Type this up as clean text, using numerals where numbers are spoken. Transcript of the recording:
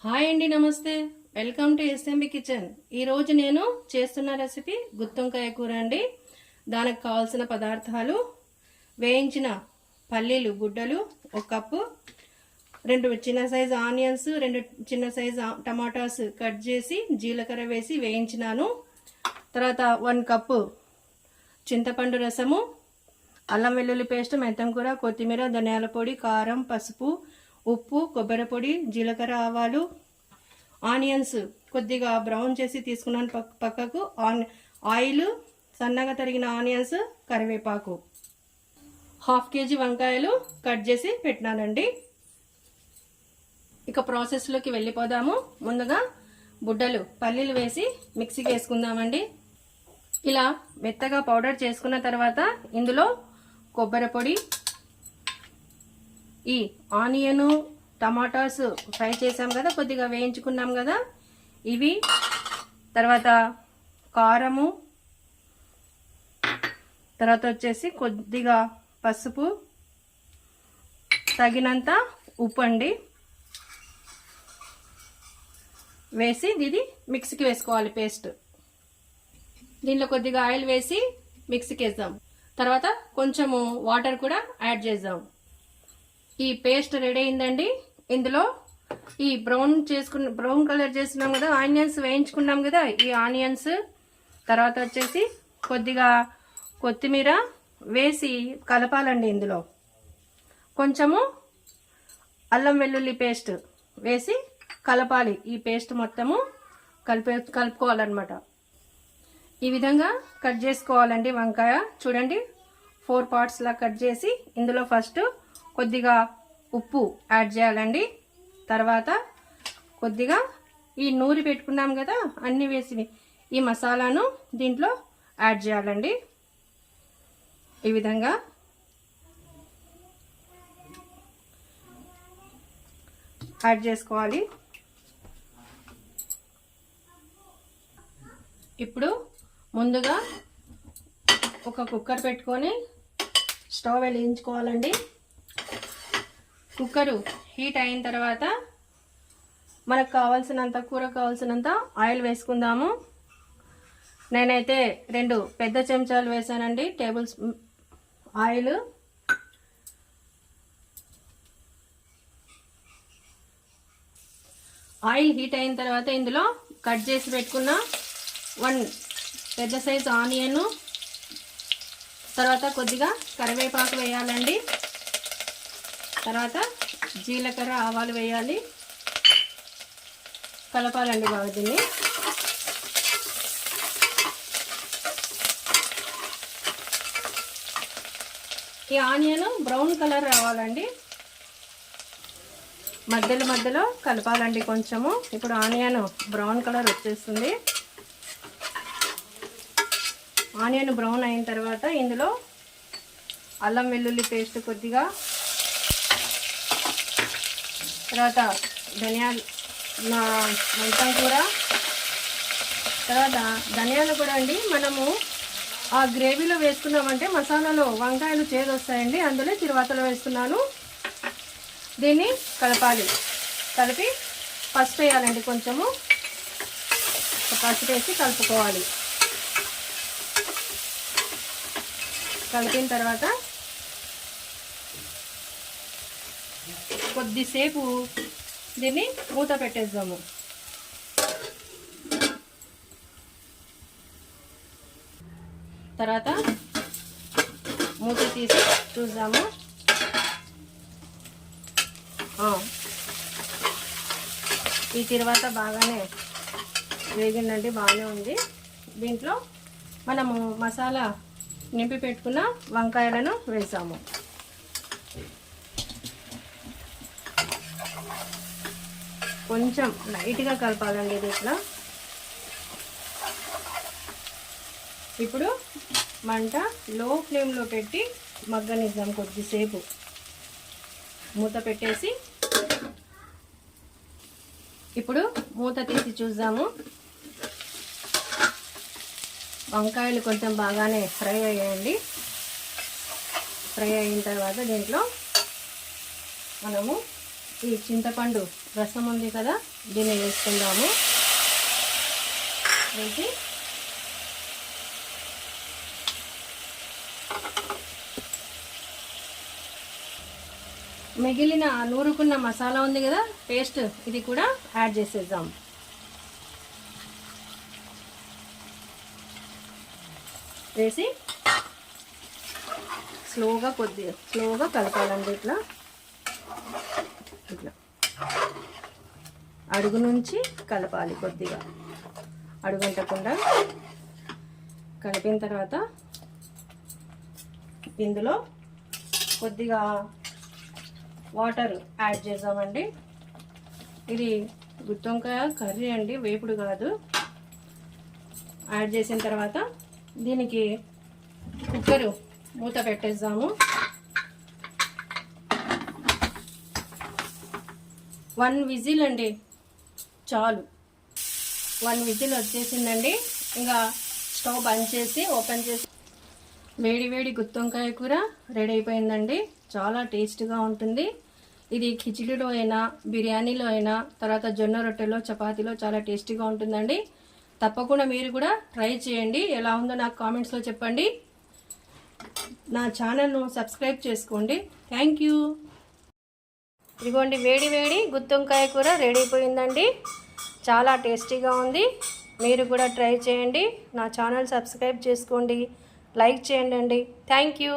Hi అండి, నమస్తే. Welcome to SMB kitchen. ఈరోజు నేను చేస్తున్న రెసిపీ గుత్తొంకాయ కూర అండి. దానికి కావాల్సిన పదార్థాలు: వేయించిన పల్లీలు గుడ్డలు 1 కప్పు, 2 చిన్న సైజు ఆనియన్స్, 2 చిన్న సైజు టమాటాస్ కట్ చేసి జీలకర్ర వేసి వేయించినాను. తర్వాత 1 కప్పు చింతపండు రసము, అల్లం వెల్లుల్లి పేస్ట్, మెంతం కూర, కొత్తిమీర, ధనియాల పొడి, కారం, పసుపు, ఉప్పు, కొబ్బరి పొడి, జీలకర్ర, ఆవాలు, ఆనియన్స్ కొద్దిగా బ్రౌన్ చేసి తీసుకున్నాను పక్కకు, ఆయిల్, సన్నగా తరిగిన ఆనియన్స్, కరివేపాకు, 1/2 kg వంకాయలు కట్ చేసి పెట్టినానండి. ఇక ప్రాసెస్లోకి వెళ్ళిపోదాము. ముందుగా బుడ్డలు పల్లీలు వేసి మిక్సీకి వేసుకుందామండి. ఇలా మెత్తగా పౌడర్ చేసుకున్న తర్వాత ఇందులో కొబ్బరి పొడి, ఈ ఆనియన్ టమాటాస్ ఫ్రై చేసాం కదా, కొద్దిగా వేయించుకున్నాం కదా, ఇవి, తర్వాత కారము, తర్వాత వచ్చేసి కొద్దిగా పసుపు, తగినంత ఉప్పు అండి వేసి ఇది మిక్సీకి వేసుకోవాలి పేస్ట్. దీనిలో కొద్దిగా ఆయిల్ వేసి మిక్సీకి వేద్దాం. తర్వాత కొంచెము వాటర్ కూడా యాడ్ చేద్దాం. ఈ పేస్ట్ రెడీ అయిందండి. ఇందులో ఈ బ్రౌన్ కలర్ చేసుకున్నాం కదా, ఆనియన్స్ వేయించుకున్నాం కదా, ఈ ఆనియన్స్, తర్వాత వచ్చేసి కొద్దిగా కొత్తిమీర వేసి కలపాలండి. ఇందులో కొంచెము అల్లం వెల్లుల్లి పేస్ట్ వేసి కలపాలి. ఈ పేస్ట్ మొత్తము కలుపుకోవాలన్నమాట. ఈ విధంగా కట్ చేసుకోవాలండి వంకాయ. చూడండి, 4 పార్ట్స్ లా కట్ చేసి ఇందులో ఫస్ట్ కొద్దిగా ఉప్పు యాడ్ చేయాలండి. తర్వాత కొద్దిగా ఈ నూరి పెట్టుకున్నాం కదా, అన్ని వేసి ఈ మసాలాను దీంట్లో యాడ్ చేయాలండి. ఈ విధంగా యాడ్ చేసుకోవాలి. ఇప్పుడు ముందుగా ఒక కుక్కర్ పెట్టుకొని స్టవ్ వెలిగించుకోవాలండి. కుక్కరు హీట్ అయిన తర్వాత మనకు కావాల్సినంత, కూరకు కావాల్సినంత ఆయిల్ వేసుకుందాము. నేనైతే 2 పెద్ద చెంచాలు వేసానండి టేబుల్ ఆయిల్. ఆయిల్ హీట్ అయిన తర్వాత ఇందులో కట్ చేసి పెట్టుకున్న 1 పెద్ద సైజు ఆనియన్, తర్వాత కొద్దిగా కరివేపాకు వేయాలండి. తర్వాత జీలకర్ర, ఆవాలు వేయాలి. కలపాలండి బాగా దీన్ని. ఈ ఆనియన్ బ్రౌన్ కలర్ రావాలండి. మధ్యలో కలపాలండి కొంచెము. ఇప్పుడు ఆనియన్ బ్రౌన్ కలర్ వచ్చేస్తుంది. ఆనియన్ బ్రౌన్ అయిన తర్వాత ఇందులో అల్లం వెల్లుల్లి పేస్ట్ కొద్దిగా, తర్వాత మెంతం కూర, తర్వాత ధనియాలు కూడా అండి. మనము ఆ గ్రేవీలో వేసుకున్నామంటే మసాలాలో వంకాయలు చేదు వస్తాయండి, అందులో తిరువాతలో వేస్తున్నాను. దీన్ని కలపాలి. కలిపి పసుపు వేయాలండి. కొంచెము పసుపు వేసి కలుపుకోవాలి. కలిపిన తర్వాత కొద్దిసేపు దీన్ని మూత పెట్టేద్దాము. తర్వాత మూత తీసి చూద్దాము. ఈ తర్వాత బాగానే వేగిందండి, బాగానే ఉంది. దీంట్లో మనము మసాలా నింపి పెట్టుకున్న వంకాయలను వేసాము. కొంచెం లైట్గా కలపాలండి ఇది ఇట్లా. ఇప్పుడు మంట లో ఫ్లేమ్లో పెట్టి మగ్గనిద్దాం కొద్దిసేపు. మూత పెట్టేసి ఇప్పుడు మూత తీసి చూద్దాము. వంకాయలు కొంచెం బాగానే ఫ్రై అయ్యాయండి. ఫ్రై అయిన తర్వాత దీంట్లో మనము ఈ చింతపండు రసం ఉంది కదా, దీన్ని వేసుకుందాము. వేసి మిగిలిన నూరుకున్న మసాలా ఉంది కదా పేస్ట్, ఇది కూడా యాడ్ చేసేద్దాం. వేసి స్లోగా కలపాలండి. ఇట్లా అడుగు నుంచి కలపాలి, కొద్దిగా అడుగంటకుండా కలిపిన తర్వాత ఇందులో కొద్దిగా వాటర్ యాడ్ చేద్దామండి. ఇది గుత్తొంకాయ కర్రీ అండి, వేపుడు కాదు. యాడ్ చేసిన తర్వాత దీనికి కుక్కరు మూత పెట్టేద్దాము. 1 విజిల్ అండి చాలు. 1 విజిల్ వచ్చేసిందండి. ఇంకా స్టవ్ బంద్ చేసి ఓపెన్ చేసి వేడి గుత్తొంకాయ కూర రెడీ అయిపోయిందండి. చాలా టేస్ట్గా ఉంటుంది. ఇది కిచిడిలో అయినా, బిర్యానీలో అయినా, తర్వాత జొన్న రొట్టెలో, చపాతీలో చాలా టేస్టీగా ఉంటుందండి. తప్పకుండా మీరు కూడా ట్రై చేయండి. ఎలా ఉందో నాకు కామెంట్స్లో చెప్పండి. నా ఛానల్ను సబ్స్క్రైబ్ చేసుకోండి. Thank you. ఇదిగోండి వేడి గుత్తొంకాయ కూర రెడీ అయిపోయిందండి. చాలా టేస్టీగా ఉంది. మీరు కూడా ట్రై చేయండి. నా ఛానల్ సబ్స్క్రైబ్ చేసుకోండి, లైక్ చేయండి అండి. Thank you.